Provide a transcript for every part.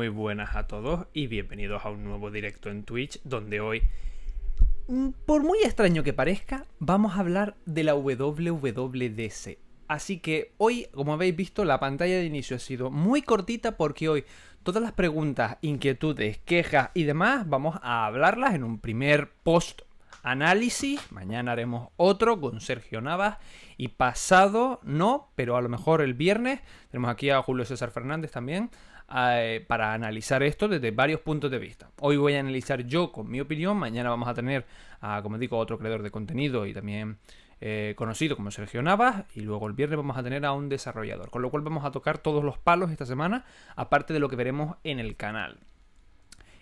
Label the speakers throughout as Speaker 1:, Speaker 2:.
Speaker 1: Muy buenas a todos y bienvenidos a un nuevo directo en Twitch donde hoy, por muy extraño que parezca, vamos a hablar de la WWDC. Así que hoy, como habéis visto, la pantalla de inicio ha sido muy cortita porque hoy todas las preguntas, inquietudes, quejas y demás vamos a hablarlas en un primer post análisis. Mañana haremos otro con Sergio Navas y pasado no, pero a lo mejor el viernes tenemos aquí a Julio César Fernández también para analizar esto desde varios puntos de vista. Hoy voy a analizar yo con mi opinión, mañana vamos a tener a, como digo, otro creador de contenido y también conocido como Sergio Navas, y luego el viernes vamos a tener a un desarrollador, con lo cual vamos a tocar todos los palos esta semana, aparte de lo que veremos en el canal.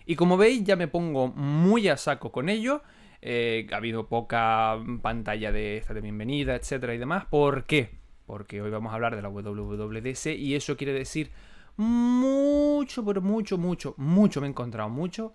Speaker 1: Y como veis, ya me pongo muy a saco con ello. Ha habido poca pantalla de esta de bienvenida, etcétera y demás. ¿Por qué? Porque hoy vamos a hablar de la WWDC y eso quiere decir mucho, pero mucho me he encontrado mucho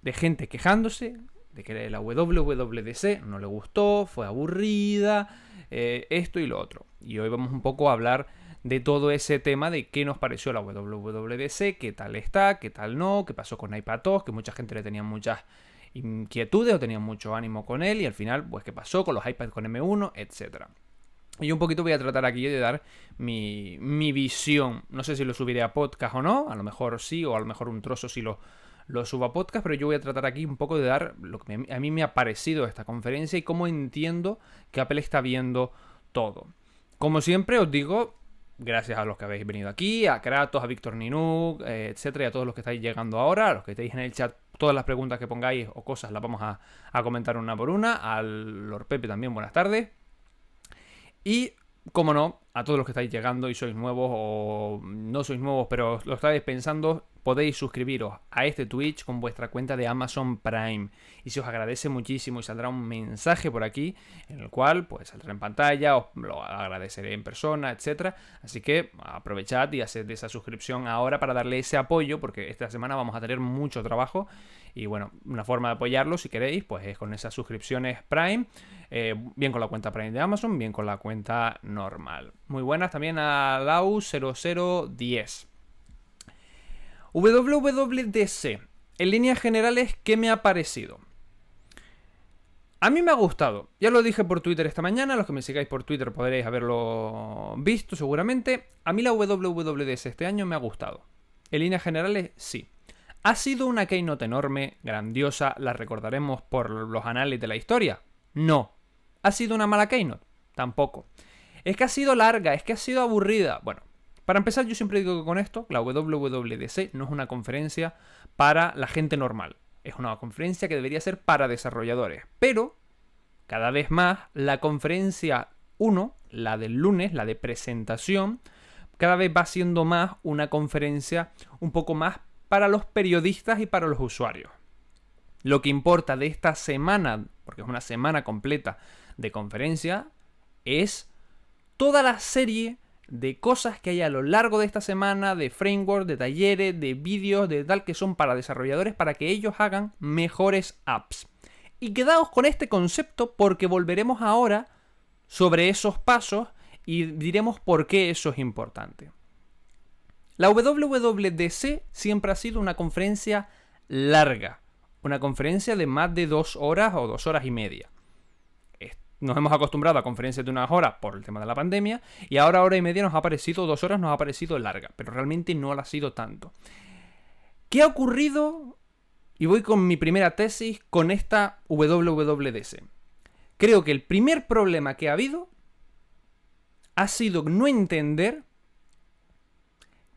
Speaker 1: de gente quejándose de que la WWDC no le gustó, fue aburrida, esto y lo otro. Y hoy vamos un poco a hablar de todo ese tema de qué nos pareció la WWDC, qué tal está, qué tal no, qué pasó con iPadOS, que mucha gente le tenía muchas inquietudes o tenía mucho ánimo con él y al final, pues qué pasó con los iPads con M1, etcétera. Y un poquito voy a tratar aquí de dar mi visión. No sé si lo subiré a podcast o no, a lo mejor sí, o a lo mejor un trozo sí lo subo a podcast, pero yo voy a tratar aquí un poco de dar lo que a mí me ha parecido esta conferencia y cómo entiendo que Apple está viendo todo. Como siempre os digo, gracias a los que habéis venido aquí, a Kratos, a Víctor Ninuk, etcétera, y a todos los que estáis llegando ahora, a los que estáis en el chat, todas las preguntas que pongáis o cosas las vamos a comentar una por una. Al Lord Pepe también, buenas tardes. Y, como no, a todos los que estáis llegando y sois nuevos o no sois nuevos, pero lo estáis pensando, podéis suscribiros a este Twitch con vuestra cuenta de Amazon Prime. Y se os agradece muchísimo y saldrá un mensaje por aquí en el cual pues saldrá en pantalla, os lo agradeceré en persona, etcétera. Así que aprovechad y haced esa suscripción ahora para darle ese apoyo, porque esta semana vamos a tener mucho trabajo. Y bueno, una forma de apoyarlo, si queréis, pues es con esas suscripciones Prime, bien con la cuenta Prime de Amazon, bien con la cuenta normal. Muy buenas también a Lau0010. WWDC, en líneas generales, ¿qué me ha parecido? A mí me ha gustado, ya lo dije por Twitter esta mañana, los que me sigáis por Twitter podréis haberlo visto seguramente. A mí la WWDC este año me ha gustado. En líneas generales, sí. ¿Ha sido una keynote enorme, grandiosa, la recordaremos por los anales de la historia? No. ¿Ha sido una mala keynote? Tampoco. ¿Es que ha sido larga? ¿Es que ha sido aburrida? Bueno, para empezar yo siempre digo que con esto, la WWDC no es una conferencia para la gente normal. Es una conferencia que debería ser para desarrolladores. Pero, cada vez más, la conferencia 1, la del lunes, la de presentación, cada vez va siendo más una conferencia un poco más para los periodistas y para los usuarios. Lo que importa de esta semana, porque es una semana completa de conferencia, es toda la serie de cosas que hay a lo largo de esta semana, de framework, de talleres, de vídeos, de tal, que son para desarrolladores, para que ellos hagan mejores apps. Y quedaos con este concepto porque volveremos ahora sobre esos pasos y diremos por qué eso es importante. La WWDC siempre ha sido una conferencia larga, una conferencia de más de 2 horas o 2 horas y media. Nos hemos acostumbrado a conferencias de 1 hora por el tema de la pandemia y ahora hora y media nos ha parecido, 2 horas nos ha parecido larga, pero realmente no lo ha sido tanto. ¿Qué ha ocurrido? Y voy con mi primera tesis con esta WWDC. Creo que el primer problema que ha habido ha sido no entender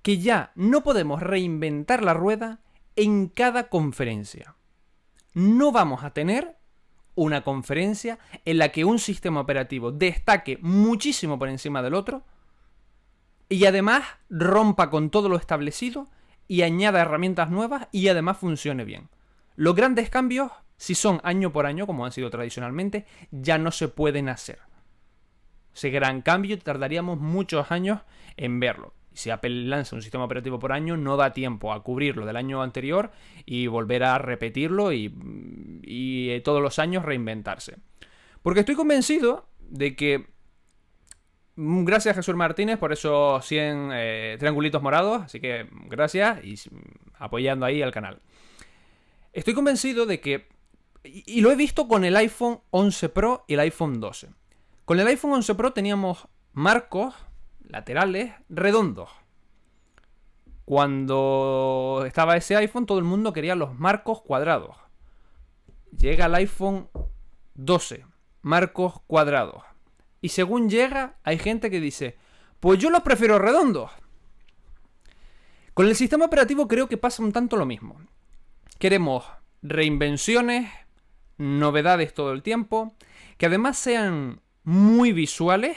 Speaker 1: que ya no podemos reinventar la rueda en cada conferencia. No vamos a tener una conferencia en la que un sistema operativo destaque muchísimo por encima del otro y además rompa con todo lo establecido y añada herramientas nuevas y además funcione bien. Los grandes cambios, si son año por año, como han sido tradicionalmente, ya no se pueden hacer. Ese gran cambio tardaríamos muchos años en verlo. Si Apple lanza un sistema operativo por año, no da tiempo a cubrirlo del año anterior y volver a repetirlo y todos los años reinventarse. Porque estoy convencido de que Gracias Jesús Martínez por esos 100 triangulitos morados, así que gracias y apoyando ahí al canal. Estoy convencido de que, y lo he visto con el iPhone 11 Pro y el iPhone 12. Con el iPhone 11 Pro teníamos marcos laterales redondos. Cuando estaba ese iPhone, todo el mundo quería los marcos cuadrados. Llega el iPhone 12, marcos cuadrados. Y según llega, hay gente que dice, pues yo los prefiero redondos. Con el sistema operativo creo que pasa un tanto lo mismo. Queremos reinvenciones, novedades todo el tiempo, que además sean muy visuales,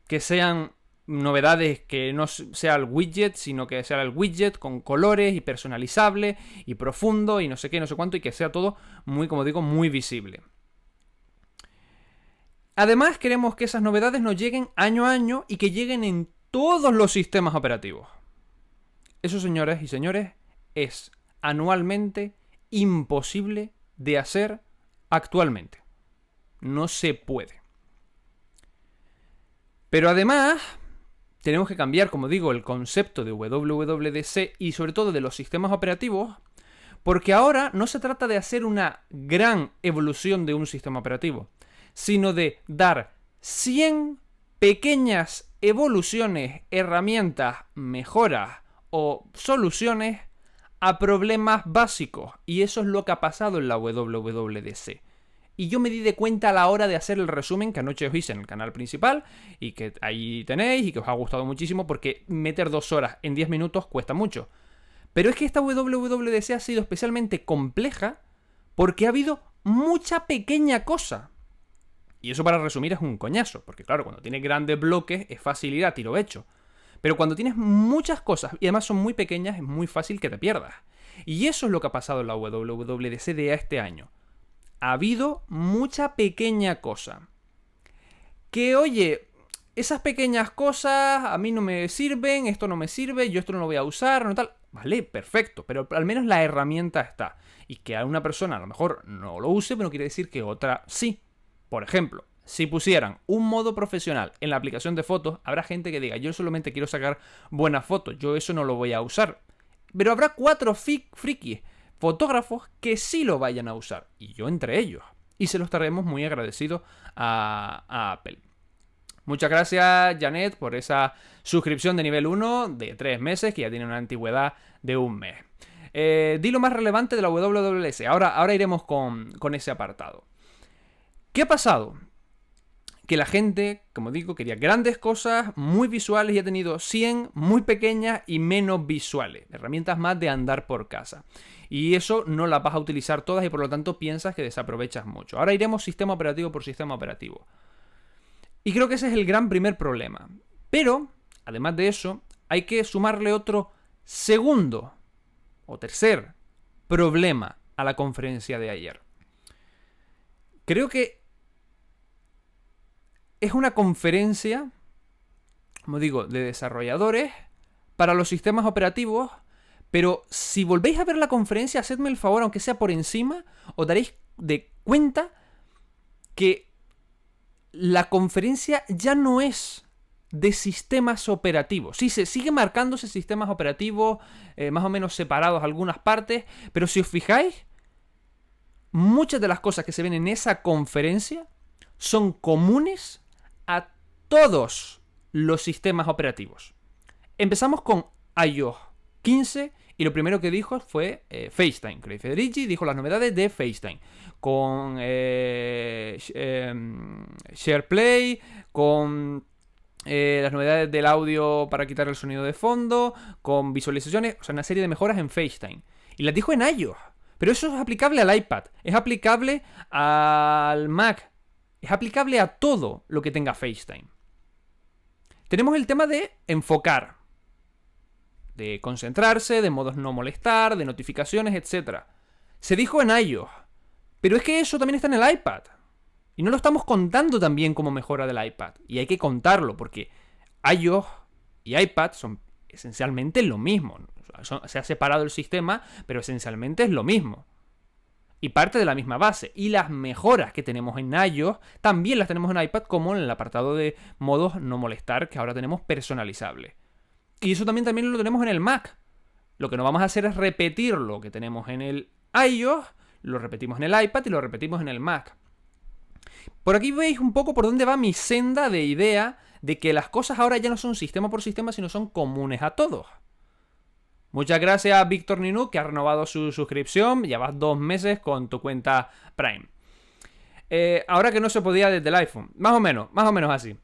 Speaker 1: que sean novedades que no sea el widget, sino que sea el widget con colores y personalizable y profundo y no sé qué, no sé cuánto, y que sea todo muy, como digo, muy visible. Además, queremos que esas novedades nos lleguen año a año y que lleguen en todos los sistemas operativos. Eso, señores y señores, es anualmente imposible de hacer actualmente. No se puede. Pero además, tenemos que cambiar, como digo, el concepto de WWDC y sobre todo de los sistemas operativos, porque ahora no se trata de hacer una gran evolución de un sistema operativo, sino de dar 100 pequeñas evoluciones, herramientas, mejoras o soluciones a problemas básicos. Y eso es lo que ha pasado en la WWDC. Y yo me di de cuenta a la hora de hacer el resumen que anoche os hice en el canal principal y que ahí tenéis y que os ha gustado muchísimo porque meter 2 horas en 10 minutos cuesta mucho. Pero es que esta WWDC ha sido especialmente compleja porque ha habido mucha pequeña cosa. Y eso, para resumir, es un coñazo, porque claro, cuando tienes grandes bloques es fácil ir a tiro hecho. Pero cuando tienes muchas cosas y además son muy pequeñas, es muy fácil que te pierdas. Y eso es lo que ha pasado en la WWDC de este año. Ha habido mucha pequeña cosa. Que, oye, esas pequeñas cosas a mí no me sirven, esto no me sirve, yo esto no lo voy a usar, no tal. Vale, perfecto, pero al menos la herramienta está. Y que a una persona a lo mejor no lo use, pero no quiere decir que otra sí. Por ejemplo, si pusieran un modo profesional en la aplicación de fotos, habrá gente que diga, yo solamente quiero sacar buenas fotos, yo eso no lo voy a usar. Pero habrá 4 frikis fotógrafos que sí lo vayan a usar, y yo entre ellos. Y se lo estaremos muy agradecidos a Apple. Muchas gracias, Janet, por esa suscripción de nivel 1 de 3 meses, que ya tiene una antigüedad de 1 mes. Di lo más relevante de la WWDC. Ahora iremos con ese apartado. ¿Qué ha pasado? Que la gente, como digo, quería grandes cosas, muy visuales, y ha tenido 100 muy pequeñas y menos visuales. Herramientas más de andar por casa. Y eso no las vas a utilizar todas y por lo tanto piensas que desaprovechas mucho. Ahora iremos sistema operativo por sistema operativo. Y creo que ese es el gran primer problema. Pero, además de eso, hay que sumarle otro segundo o tercer problema a la conferencia de ayer. Creo que es una conferencia, como digo, de desarrolladores para los sistemas operativos, pero si volvéis a ver la conferencia, hacedme el favor, aunque sea por encima, os daréis de cuenta que la conferencia ya no es de sistemas operativos. Sí, se sigue marcándose sistemas operativos, más o menos separados algunas partes, pero si os fijáis, muchas de las cosas que se ven en esa conferencia son comunes a todos los sistemas operativos. Empezamos con iOS 15 y lo primero que dijo fue FaceTime. Craig Federici dijo las novedades de FaceTime. Con SharePlay, con las novedades del audio para quitar el sonido de fondo, con visualizaciones, o sea, una serie de mejoras en FaceTime. Y las dijo en iOS. Pero eso es aplicable al iPad, es aplicable al Mac, es aplicable a todo lo que tenga FaceTime. Tenemos el tema de enfocar, de concentrarse, de modos no molestar, de notificaciones, etc. Se dijo en iOS, pero es que eso también está en el iPad. Y no lo estamos contando también como mejora del iPad. Y hay que contarlo, porque iOS y iPad son esencialmente lo mismo. Se ha separado el sistema, pero esencialmente es lo mismo. Y parte de la misma base. Y las mejoras que tenemos en iOS también las tenemos en iPad, como en el apartado de modos no molestar, que ahora tenemos personalizable. Y eso también lo tenemos en el Mac. Lo que no vamos a hacer es repetir lo que tenemos en el iOS, lo repetimos en el iPad y lo repetimos en el Mac. Por aquí veis un poco por dónde va mi senda de idea de que las cosas ahora ya no son sistema por sistema, sino son comunes a todos. Muchas gracias a Víctor Ninú, que ha renovado su suscripción. Llevas 2 meses con tu cuenta Prime. Ahora que no se podía desde el iPhone. Más o menos así.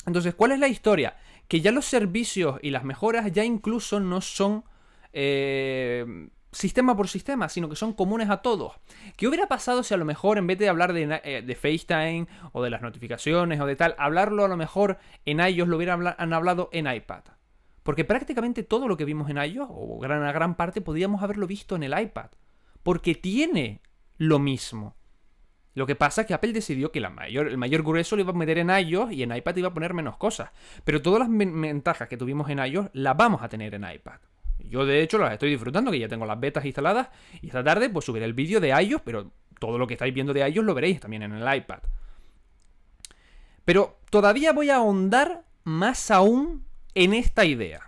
Speaker 1: Entonces, ¿cuál es la historia? Que ya los servicios y las mejoras ya incluso no son sistema por sistema, sino que son comunes a todos. ¿Qué hubiera pasado si a lo mejor, en vez de hablar de FaceTime o de las notificaciones o de tal, hablarlo a lo mejor en iOS lo han hablado en iPad? Porque prácticamente todo lo que vimos en iOS, o una gran parte, podíamos haberlo visto en el iPad. Porque tiene lo mismo. Lo que pasa es que Apple decidió que el mayor grueso lo iba a meter en iOS y en iPad iba a poner menos cosas. Pero todas las ventajas que tuvimos en iOS las vamos a tener en iPad. Yo de hecho las estoy disfrutando, que ya tengo las betas instaladas. Y esta tarde pues subiré el vídeo de iOS, pero todo lo que estáis viendo de iOS lo veréis también en el iPad. Pero todavía voy a ahondar más aún en esta idea.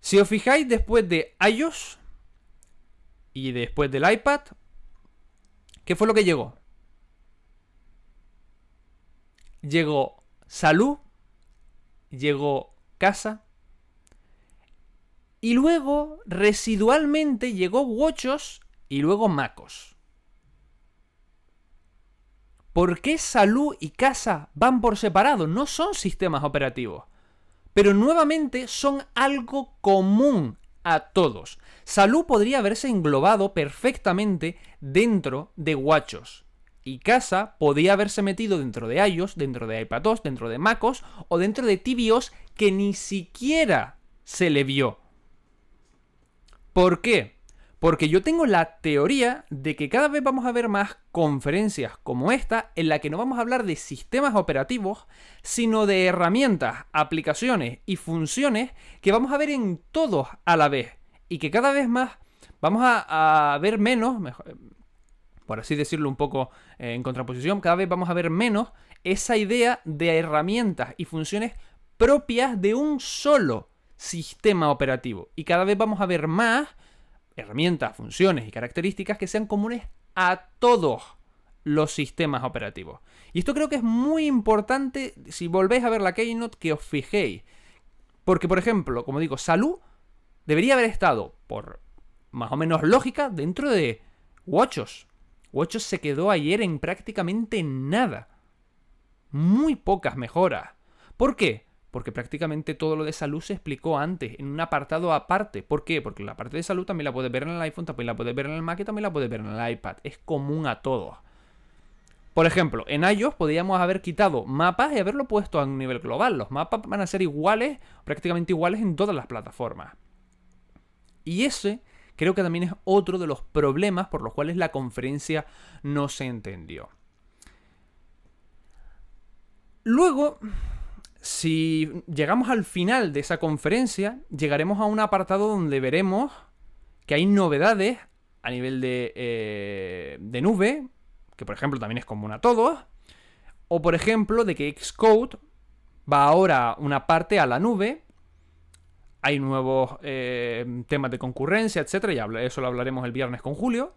Speaker 1: Si os fijáis, después de iOS y después del iPad, ¿qué fue lo que llegó? Llegó salud, llegó casa, y luego residualmente llegó WatchOS y luego MacOS. ¿Por qué salud y casa van por separado? No son sistemas operativos. Pero nuevamente son algo común a todos. Salud podría haberse englobado perfectamente dentro de WatchOS. Y casa podía haberse metido dentro de iOS, dentro de iPadOS, dentro de MacOS o dentro de tvOS, que ni siquiera se le vio. ¿Por qué? Porque yo tengo la teoría de que cada vez vamos a ver más conferencias como esta, en la que no vamos a hablar de sistemas operativos, sino de herramientas, aplicaciones y funciones que vamos a ver en todos a la vez. Y que cada vez más vamos a ver menos, por así decirlo un poco en contraposición, cada vez vamos a ver menos esa idea de herramientas y funciones propias de un solo sistema operativo. Y cada vez vamos a ver más herramientas, funciones y características que sean comunes a todos los sistemas operativos. Y esto creo que es muy importante si volvéis a ver la Keynote, que os fijéis. Porque, por ejemplo, como digo, salud debería haber estado, por más o menos lógica, dentro de WatchOS. WatchOS se quedó ayer en prácticamente nada. Muy pocas mejoras. ¿Por qué? Porque prácticamente todo lo de salud se explicó antes, en un apartado aparte. ¿Por qué? Porque la parte de salud también la puedes ver en el iPhone, también la puedes ver en el Mac y también la puedes ver en el iPad. Es común a todos. Por ejemplo, en iOS podríamos haber quitado mapas y haberlo puesto a un nivel global. Los mapas van a ser iguales, prácticamente iguales en todas las plataformas. Y ese creo que también es otro de los problemas por los cuales la conferencia no se entendió. Luego, si llegamos al final de esa conferencia, llegaremos a un apartado donde veremos que hay novedades a nivel de nube, que por ejemplo también es común a todos, o por ejemplo de que Xcode va ahora una parte a la nube, hay nuevos temas de concurrencia, etc. Y eso lo hablaremos el viernes con Julio,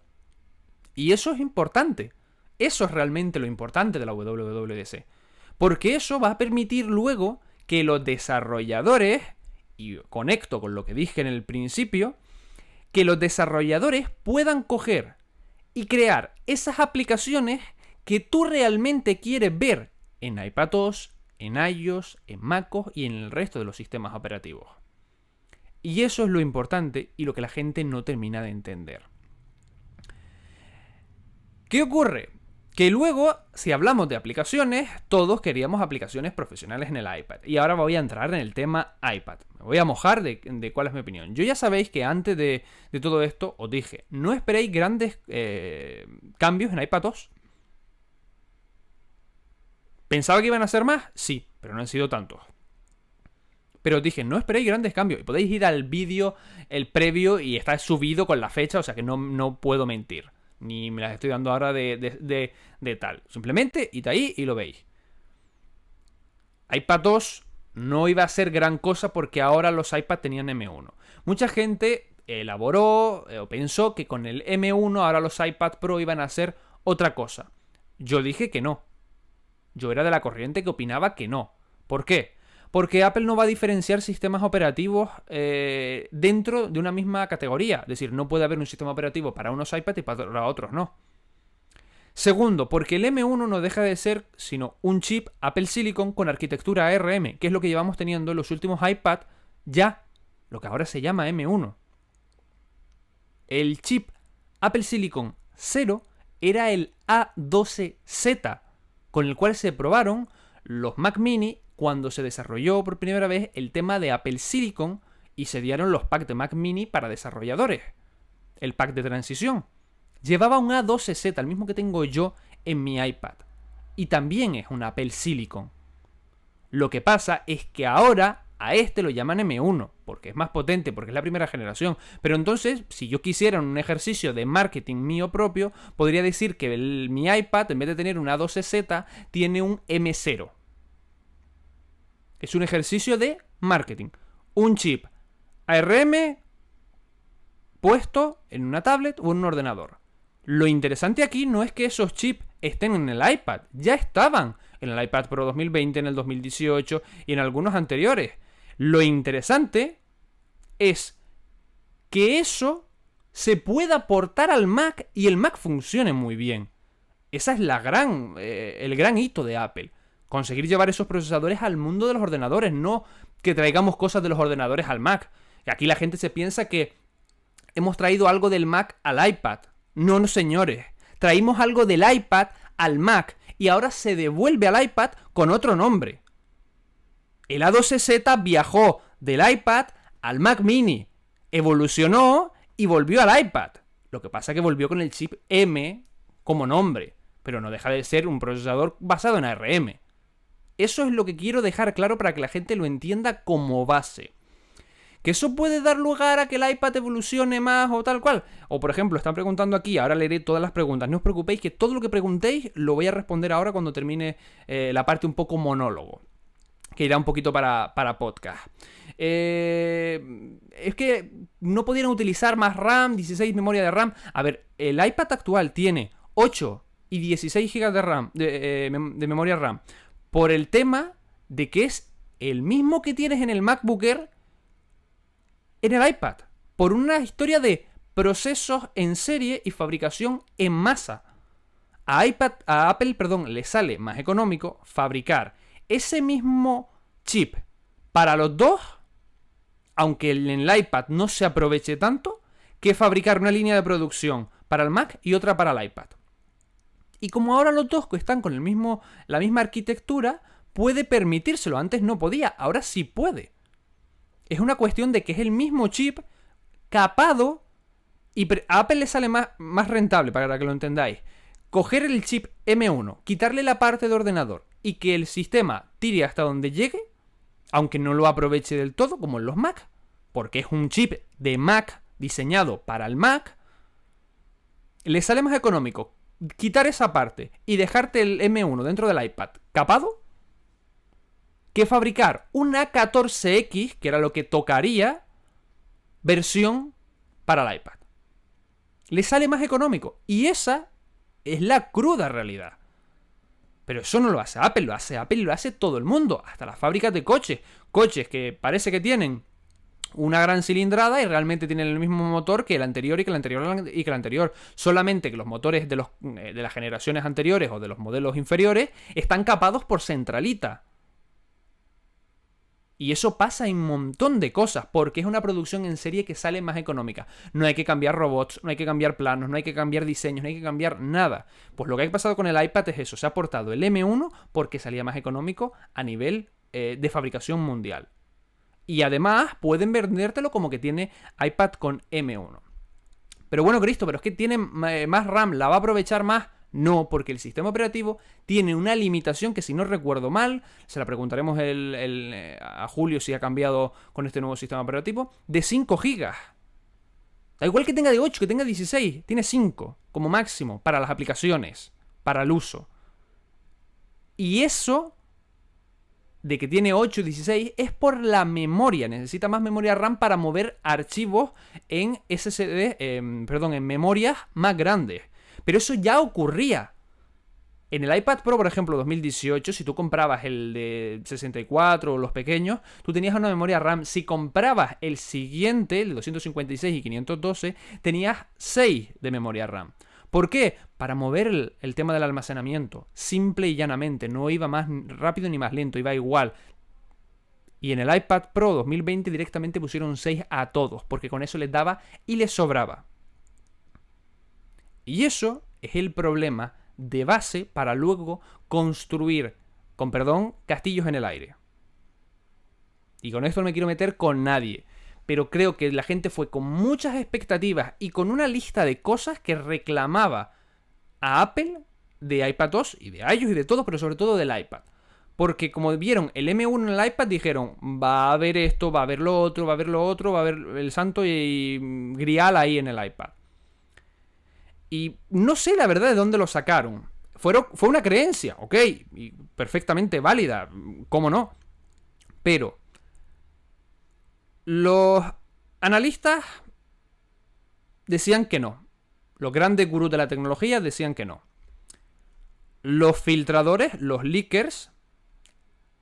Speaker 1: y eso es importante, eso es realmente lo importante de la WWDC. Porque eso va a permitir luego que los desarrolladores, y conecto con lo que dije en el principio, que los desarrolladores puedan coger y crear esas aplicaciones que tú realmente quieres ver en iPadOS, en iOS, en MacOS y en el resto de los sistemas operativos. Y eso es lo importante y lo que la gente no termina de entender. ¿Qué ocurre? Que luego, si hablamos de aplicaciones, todos queríamos aplicaciones profesionales en el iPad. Y ahora voy a entrar en el tema iPad. Me voy a mojar de cuál es mi opinión. Yo ya sabéis que antes de todo esto os dije, no esperéis grandes cambios en iPadOS. ¿Pensaba que iban a ser más? Sí, pero no han sido tantos. Pero dije, no esperéis grandes cambios. Y podéis ir al vídeo, el previo, y está subido con la fecha, o sea que no puedo mentir. Ni me las estoy dando ahora de tal. Simplemente id ahí y lo veis. iPad 2 no iba a ser gran cosa porque ahora los iPad tenían M1. Mucha gente elaboró o pensó que con el M1 ahora los iPad Pro iban a ser otra cosa. Yo dije que no. Yo era de la corriente que opinaba que no. ¿Por qué? Porque Apple no va a diferenciar sistemas operativos dentro de una misma categoría. Es decir, no puede haber un sistema operativo para unos iPad y para otros no. Segundo, porque el M1 no deja de ser sino un chip Apple Silicon con arquitectura ARM, que es lo que llevamos teniendo en los últimos iPad ya, lo que ahora se llama M1. El chip Apple Silicon 0 era el A12Z, con el cual se probaron los Mac Mini cuando se desarrolló por primera vez el tema de Apple Silicon y se dieron los packs de Mac Mini para desarrolladores. El pack de transición. Llevaba un A12Z, el mismo que tengo yo en mi iPad. Y también es un Apple Silicon. Lo que pasa es que ahora a este lo llaman M1, porque es más potente, porque es la primera generación. Pero entonces, si yo quisiera un ejercicio de marketing mío propio, podría decir que mi iPad, en vez de tener un A12Z, tiene un M0. Es un ejercicio de marketing. Un chip ARM puesto en una tablet o en un ordenador. Lo interesante aquí no es que esos chips estén en el iPad. Ya estaban en el iPad Pro 2020, en el 2018 y en algunos anteriores. Lo interesante es que eso se pueda portar al Mac y el Mac funcione muy bien. Esa es el gran hito de Apple. Conseguir llevar esos procesadores al mundo de los ordenadores, no que traigamos cosas de los ordenadores al Mac. Y aquí la gente se piensa que hemos traído algo del Mac al iPad. No, no, señores. Traímos algo del iPad al Mac y ahora se devuelve al iPad con otro nombre. El A12Z viajó del iPad al Mac Mini, evolucionó y volvió al iPad. Lo que pasa es que volvió con el chip M como nombre, pero no deja de ser un procesador basado en ARM. Eso es lo que quiero dejar claro para que la gente lo entienda como base. ¿Que eso puede dar lugar a que el iPad evolucione más o tal cual? O por ejemplo, están preguntando aquí, ahora leeré todas las preguntas. No os preocupéis que todo lo que preguntéis lo voy a responder ahora cuando termine la parte un poco monólogo, que irá un poquito para podcast. Es que no pudieron utilizar más RAM, 16 memoria de RAM. A ver, el iPad actual tiene 8 y 16 GB de RAM, de memoria RAM, por el tema de que es el mismo que tienes en el MacBook Air en el iPad, por una historia de procesos en serie y fabricación en masa. A Apple, le sale más económico fabricar ese mismo chip para los dos, aunque en el iPad no se aproveche tanto, que fabricar una línea de producción para el Mac y otra para el iPad. Y como ahora los dos están con la misma arquitectura, puede permitírselo. Antes no podía, ahora sí puede. Es una cuestión de que es el mismo chip capado y a Apple le sale más rentable, para que lo entendáis, coger el chip M1, quitarle la parte de ordenador y que el sistema tire hasta donde llegue, aunque no lo aproveche del todo, como en los Mac, porque es un chip de Mac diseñado para el Mac, le sale más económico quitar esa parte y dejarte el M1 dentro del iPad capado que fabricar un A14X, que era lo que tocaría, versión para el iPad. Le sale más económico. Y esa es la cruda realidad. Pero eso no lo hace Apple, lo hace Apple y lo hace todo el mundo. Hasta las fábricas de coches. Coches que parece que tienen una gran cilindrada y realmente tienen el mismo motor que el anterior y que el anterior y que el anterior. Solamente que los motores de las generaciones anteriores o de los modelos inferiores están capados por centralita. Y eso pasa en un montón de cosas, porque es una producción en serie que sale más económica. No hay que cambiar robots, no hay que cambiar planos, no hay que cambiar diseños, no hay que cambiar nada. Pues lo que ha pasado con el iPad es eso, se ha portado el M1 porque salía más económico a nivel de fabricación mundial. Y además pueden vendértelo como que tiene iPad con M1. Pero bueno, Cristo, pero es que tiene más RAM, ¿la va a aprovechar más? No, porque el sistema operativo tiene una limitación que, si no recuerdo mal, se la preguntaremos a Julio si ha cambiado con este nuevo sistema operativo, de 5 gigas. Da igual que tenga de 8, que tenga 16, tiene 5 como máximo para las aplicaciones, para el uso. Y eso de que tiene 8 y 16 es por la memoria. Necesita más memoria RAM para mover archivos en en memorias más grandes. Pero eso ya ocurría. En el iPad Pro, por ejemplo, 2018, si tú comprabas el de 64 o los pequeños, tú tenías una memoria RAM. Si comprabas el siguiente, el de 256 y 512, tenías 6 de memoria RAM. ¿Por qué? Para mover el tema del almacenamiento. Simple y llanamente. No iba más rápido ni más lento, iba igual. Y en el iPad Pro 2020 directamente pusieron 6 a todos, porque con eso les daba y les sobraba. Y eso es el problema de base para luego construir, con perdón, castillos en el aire. Y con esto no me quiero meter con nadie, pero creo que la gente fue con muchas expectativas y con una lista de cosas que reclamaba a Apple de iPadOS y de iOS y de todo, pero sobre todo del iPad. Porque como vieron el M1 en el iPad, dijeron, va a haber esto, va a haber lo otro, va a haber lo otro, va a haber el santo y grial ahí en el iPad. Y no sé la verdad de dónde lo sacaron. Fue una creencia, ok, y perfectamente válida, cómo no. Pero los analistas decían que no. Los grandes gurús de la tecnología decían que no. Los filtradores, los leakers,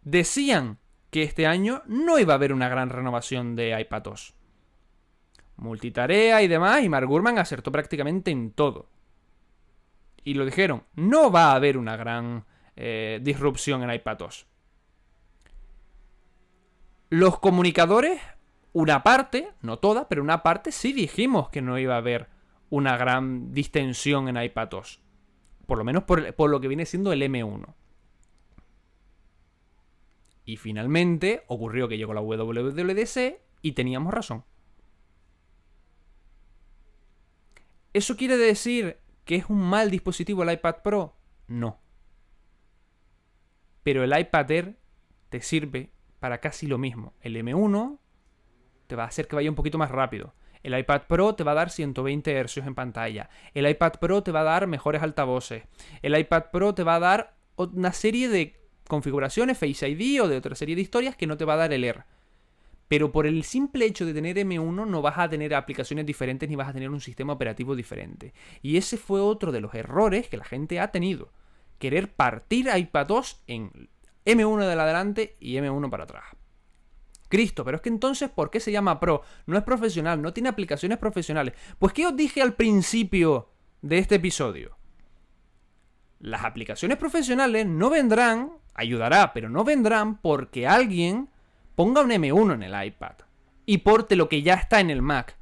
Speaker 1: decían que este año no iba a haber una gran renovación de iPadOS. Multitarea y demás, y Mark Gurman acertó prácticamente en todo. Y lo dijeron, no va a haber una gran disrupción en iPadOS. Los comunicadores, una parte, no toda, pero una parte sí dijimos que no iba a haber una gran distensión en iPadOS. Por lo menos por lo que viene siendo el M1. Y finalmente ocurrió que llegó la WWDC y teníamos razón. ¿Eso quiere decir que es un mal dispositivo el iPad Pro? No. Pero el iPad Air te sirve para casi lo mismo. El M1 te va a hacer que vaya un poquito más rápido. El iPad Pro te va a dar 120 Hz en pantalla. El iPad Pro te va a dar mejores altavoces. El iPad Pro te va a dar una serie de configuraciones, Face ID o de otra serie de historias que no te va a dar el Air. Pero por el simple hecho de tener M1 no vas a tener aplicaciones diferentes ni vas a tener un sistema operativo diferente. Y ese fue otro de los errores que la gente ha tenido. Querer partir iPadOS en M1 de adelante y M1 para atrás. Cristo, pero es que entonces, ¿por qué se llama Pro? No es profesional, no tiene aplicaciones profesionales. Pues, ¿qué os dije al principio de este episodio? Las aplicaciones profesionales no vendrán, ayudará, pero no vendrán porque alguien ponga un M1 en el iPad y porte lo que ya está en el Mac,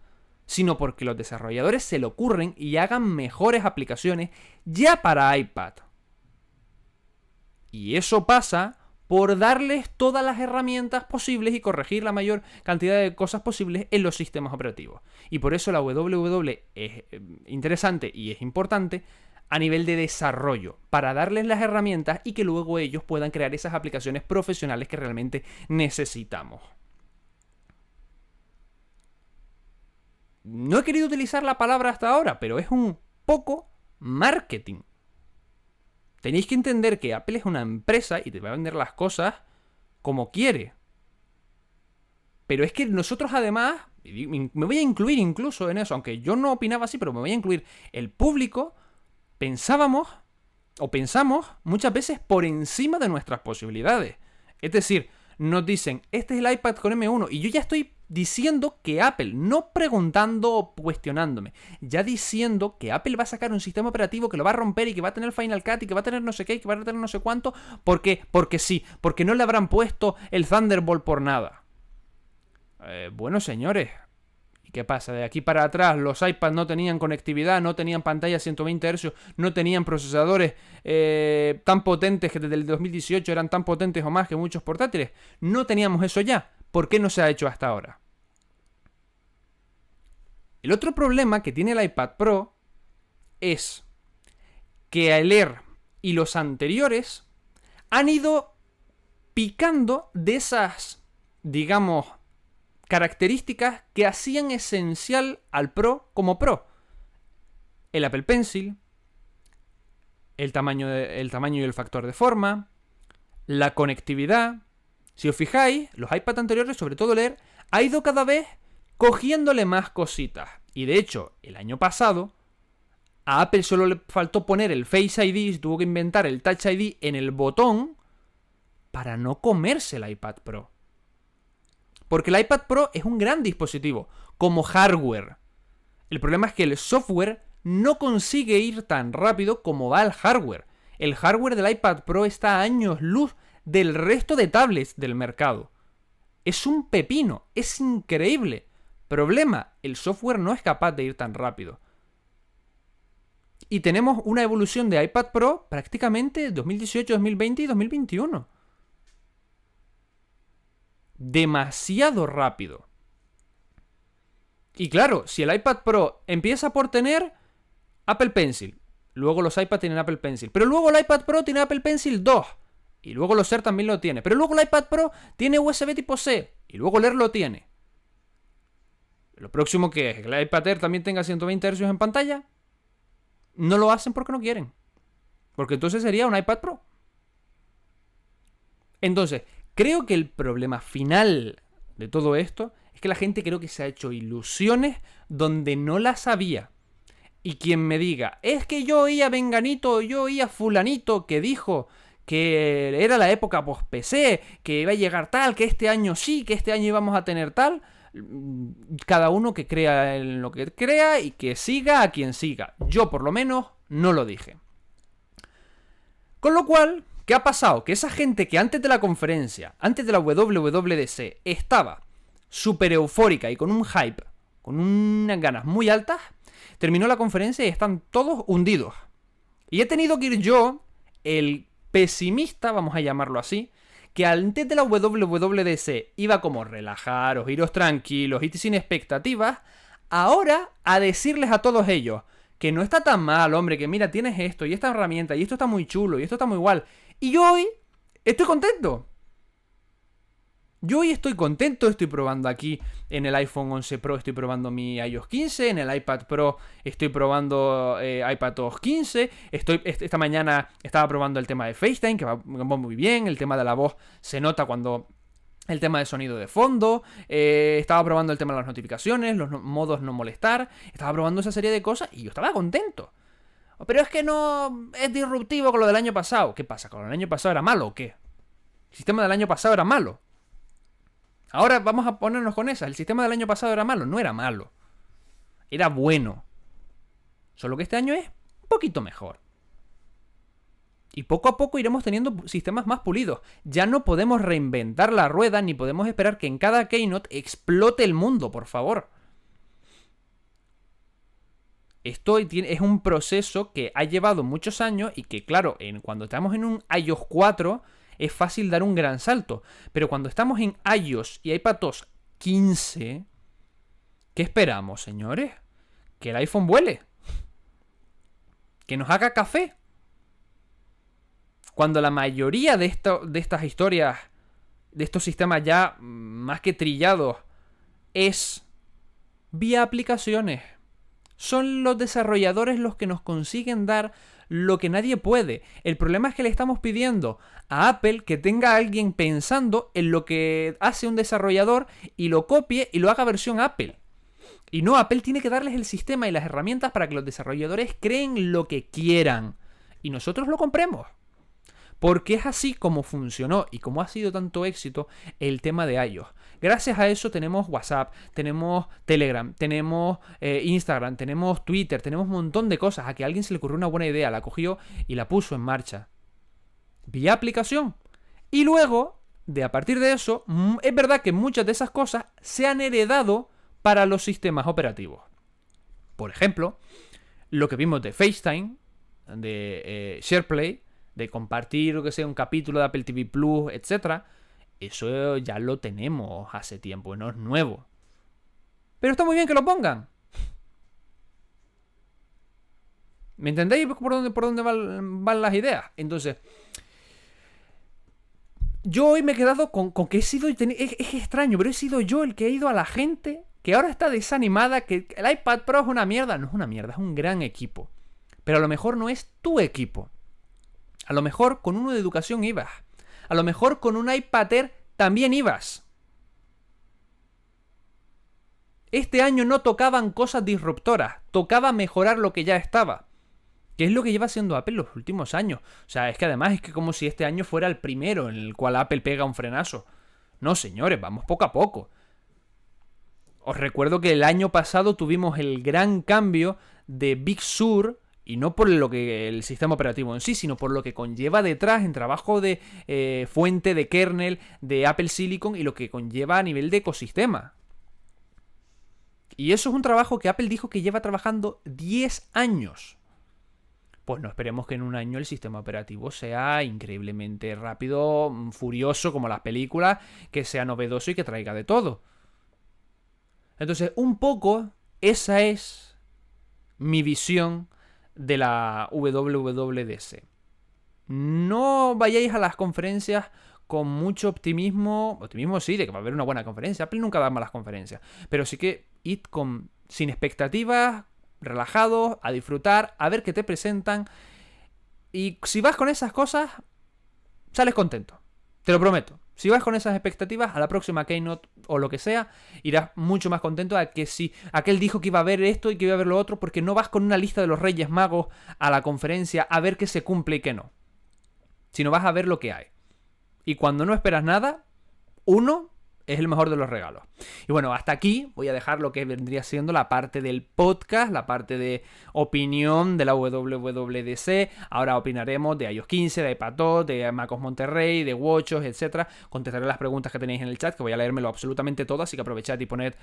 Speaker 1: sino porque los desarrolladores se le ocurren y hagan mejores aplicaciones ya para iPad. Y eso pasa por darles todas las herramientas posibles y corregir la mayor cantidad de cosas posibles en los sistemas operativos. Y por eso la WWDC es interesante y es importante a nivel de desarrollo, para darles las herramientas y que luego ellos puedan crear esas aplicaciones profesionales que realmente necesitamos. No he querido utilizar la palabra hasta ahora, pero es un poco marketing. Tenéis que entender que Apple es una empresa y te va a vender las cosas como quiere. Pero es que nosotros además, me voy a incluir incluso en eso, aunque yo no opinaba así, pero me voy a incluir, el público pensamos muchas veces por encima de nuestras posibilidades. Es decir, nos dicen, este es el iPad con M1, y yo ya estoy diciendo que Apple, no preguntando o cuestionándome, ya diciendo que Apple va a sacar un sistema operativo que lo va a romper y que va a tener Final Cut y que va a tener no sé qué y que va a tener no sé cuánto, porque sí, porque no le habrán puesto el Thunderbolt por nada. Bueno, señores, ¿qué pasa? De aquí para atrás los iPads no tenían conectividad, no tenían pantalla 120 Hz, no tenían procesadores tan potentes que desde el 2018 eran tan potentes o más que muchos portátiles. No teníamos eso ya. ¿Por qué no se ha hecho hasta ahora? El otro problema que tiene el iPad Pro es que el Air y los anteriores han ido picando de esas, digamos, características que hacían esencial al Pro como Pro. El Apple Pencil, el tamaño y el factor de forma, la conectividad. Si os fijáis, los iPad anteriores, sobre todo el Air, ha ido cada vez cogiéndole más cositas. Y de hecho, el año pasado, a Apple solo le faltó poner el Face ID, tuvo que inventar el Touch ID en el botón para no comerse el iPad Pro. Porque el iPad Pro es un gran dispositivo, como hardware. El problema es que el software no consigue ir tan rápido como va el hardware. El hardware del iPad Pro está a años luz del resto de tablets del mercado. Es un pepino, es increíble. Problema, el software no es capaz de ir tan rápido. Y tenemos una evolución de iPad Pro prácticamente 2018, 2020 y 2021. Demasiado rápido. Y claro, si el iPad Pro empieza por tener Apple Pencil, luego los iPad tienen Apple Pencil, pero luego el iPad Pro tiene Apple Pencil 2, y luego los Air también lo tiene, pero luego el iPad Pro tiene USB tipo C, y luego el Air lo tiene. Lo próximo que es que el iPad Air también tenga 120 Hz en pantalla, no lo hacen porque no quieren. Porque entonces sería un iPad Pro. Entonces, creo que el problema final de todo esto es que la gente creo que se ha hecho ilusiones donde no las había. Y quien me diga, es que yo oía Venganito, yo oía Fulanito que dijo que era la época post-PC, que iba a llegar tal, que este año sí, que este año íbamos a tener tal. Cada uno que crea en lo que crea y que siga a quien siga. Yo por lo menos no lo dije. Con lo cual, ¿qué ha pasado? Que esa gente que antes de la conferencia, antes de la WWDC, estaba súper eufórica y con un hype, con unas ganas muy altas, terminó la conferencia y están todos hundidos. Y he tenido que ir yo, el pesimista, vamos a llamarlo así, que antes de la WWDC iba como relajaros, iros tranquilos y sin expectativas, ahora a decirles a todos ellos que no está tan mal, hombre, que mira, tienes esto y esta herramienta y esto está muy chulo y esto está muy igual. Y yo hoy estoy contento. Yo hoy estoy contento, estoy probando aquí en el iPhone 11 Pro, estoy probando mi iOS 15, en el iPad Pro estoy probando iPadOS 15, esta mañana estaba probando el tema de FaceTime, que va muy bien, el tema de la voz se nota cuando el tema de sonido de fondo, estaba probando el tema de las notificaciones, los modos no molestar, estaba probando esa serie de cosas y yo estaba contento. Pero es que no es disruptivo con lo del año pasado. ¿Qué pasa? ¿Con lo del año pasado era malo o qué? ¿El sistema del año pasado era malo? Ahora vamos a ponernos con esa. El sistema del año pasado era malo. No era malo. Era bueno. Solo que este año es un poquito mejor. Y poco a poco iremos teniendo sistemas más pulidos. Ya no podemos reinventar la rueda ni podemos esperar que en cada Keynote explote el mundo, por favor. Esto es un proceso que ha llevado muchos años y que, claro, cuando estamos en un iOS 4... es fácil dar un gran salto. Pero cuando estamos en iOS y iPadOS 15, ¿qué esperamos, señores? Que el iPhone vuele. Que nos haga café. Cuando la mayoría de estas historias, de estos sistemas ya más que trillados, es vía aplicaciones. Son los desarrolladores los que nos consiguen dar lo que nadie puede. El problema es que le estamos pidiendo a Apple que tenga a alguien pensando en lo que hace un desarrollador y lo copie y lo haga versión Apple. Y no, Apple tiene que darles el sistema y las herramientas para que los desarrolladores creen lo que quieran. Y nosotros lo compremos. Porque es así como funcionó y como ha sido tanto éxito el tema de iOS. Gracias a eso tenemos WhatsApp, tenemos Telegram, tenemos Instagram, tenemos Twitter, tenemos un montón de cosas. A que a alguien se le ocurrió una buena idea, la cogió y la puso en marcha. Vía aplicación. Y luego, a partir de eso, es verdad que muchas de esas cosas se han heredado para los sistemas operativos. Por ejemplo, lo que vimos de FaceTime, de SharePlay, de compartir, lo que sea, un capítulo de Apple TV Plus, etc. Eso ya lo tenemos hace tiempo, no es nuevo. Pero está muy bien que lo pongan. ¿Me entendéis por dónde van las ideas? Entonces, yo hoy me he quedado con que he sido... Es extraño, pero he sido yo el que ha ido a la gente que ahora está desanimada, que el iPad Pro es una mierda. No es una mierda, es un gran equipo. Pero a lo mejor no es tu equipo. A lo mejor con uno de educación ibas. A lo mejor con un iPad Air también ibas. Este año no tocaban cosas disruptoras. Tocaba mejorar lo que ya estaba. Que es lo que lleva haciendo Apple los últimos años. O sea, es que además es que como si este año fuera el primero en el cual Apple pega un frenazo. No, señores, vamos poco a poco. Os recuerdo que el año pasado tuvimos el gran cambio de Big Sur, y no por lo que el sistema operativo en sí, sino por lo que conlleva detrás en trabajo de fuente, de kernel, de Apple Silicon y lo que conlleva a nivel de ecosistema. Y eso es un trabajo que Apple dijo que lleva trabajando 10 años. Pues no esperemos que en un año el sistema operativo sea increíblemente rápido, furioso como las películas, que sea novedoso y que traiga de todo. Entonces, un poco esa es mi visión de la WWDC. No vayáis a las conferencias con mucho optimismo. Optimismo sí, de que va a haber una buena conferencia. Apple nunca da malas conferencias. Pero sí que id sin expectativas, relajados, a disfrutar, a ver qué te presentan. Y si vas con esas cosas, sales contento. Te lo prometo. Si vas con esas expectativas, a la próxima Keynote o lo que sea, irás mucho más contento a que si aquel dijo que iba a haber esto y que iba a haber lo otro, porque no vas con una lista de los Reyes Magos a la conferencia a ver qué se cumple y qué no. Sino vas a ver lo que hay. Y cuando no esperas nada, uno es el mejor de los regalos. Y bueno, hasta aquí voy a dejar lo que vendría siendo la parte del podcast, la parte de opinión de la WWDC. Ahora opinaremos de iOS 15, de iPad 2, de MacOS Monterrey, de WatchOS, etc. Contestaré las preguntas que tenéis en el chat, que voy a leérmelo absolutamente todo, así que aprovechad y poned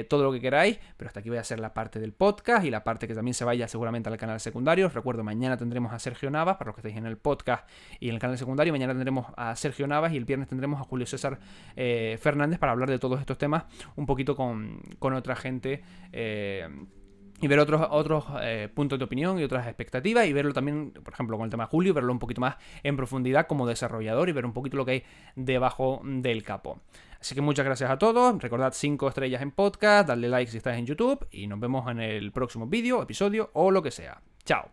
Speaker 1: todo lo que queráis. Pero hasta aquí voy a hacer la parte del podcast y la parte que también se vaya seguramente al canal secundario. Os recuerdo, mañana tendremos a Sergio Navas, para los que estéis en el podcast y en el canal secundario. Mañana tendremos a Sergio Navas y el viernes tendremos a Julio César Fernández para hablar de todos estos temas un poquito con otra gente y ver otros puntos de opinión y otras expectativas y verlo también, por ejemplo, con el tema de Julio, verlo un poquito más en profundidad como desarrollador y ver un poquito lo que hay debajo del capó. Así que muchas gracias a todos, recordad 5 estrellas en podcast, dadle like si estás en YouTube y nos vemos en el próximo vídeo, episodio o lo que sea. Chao.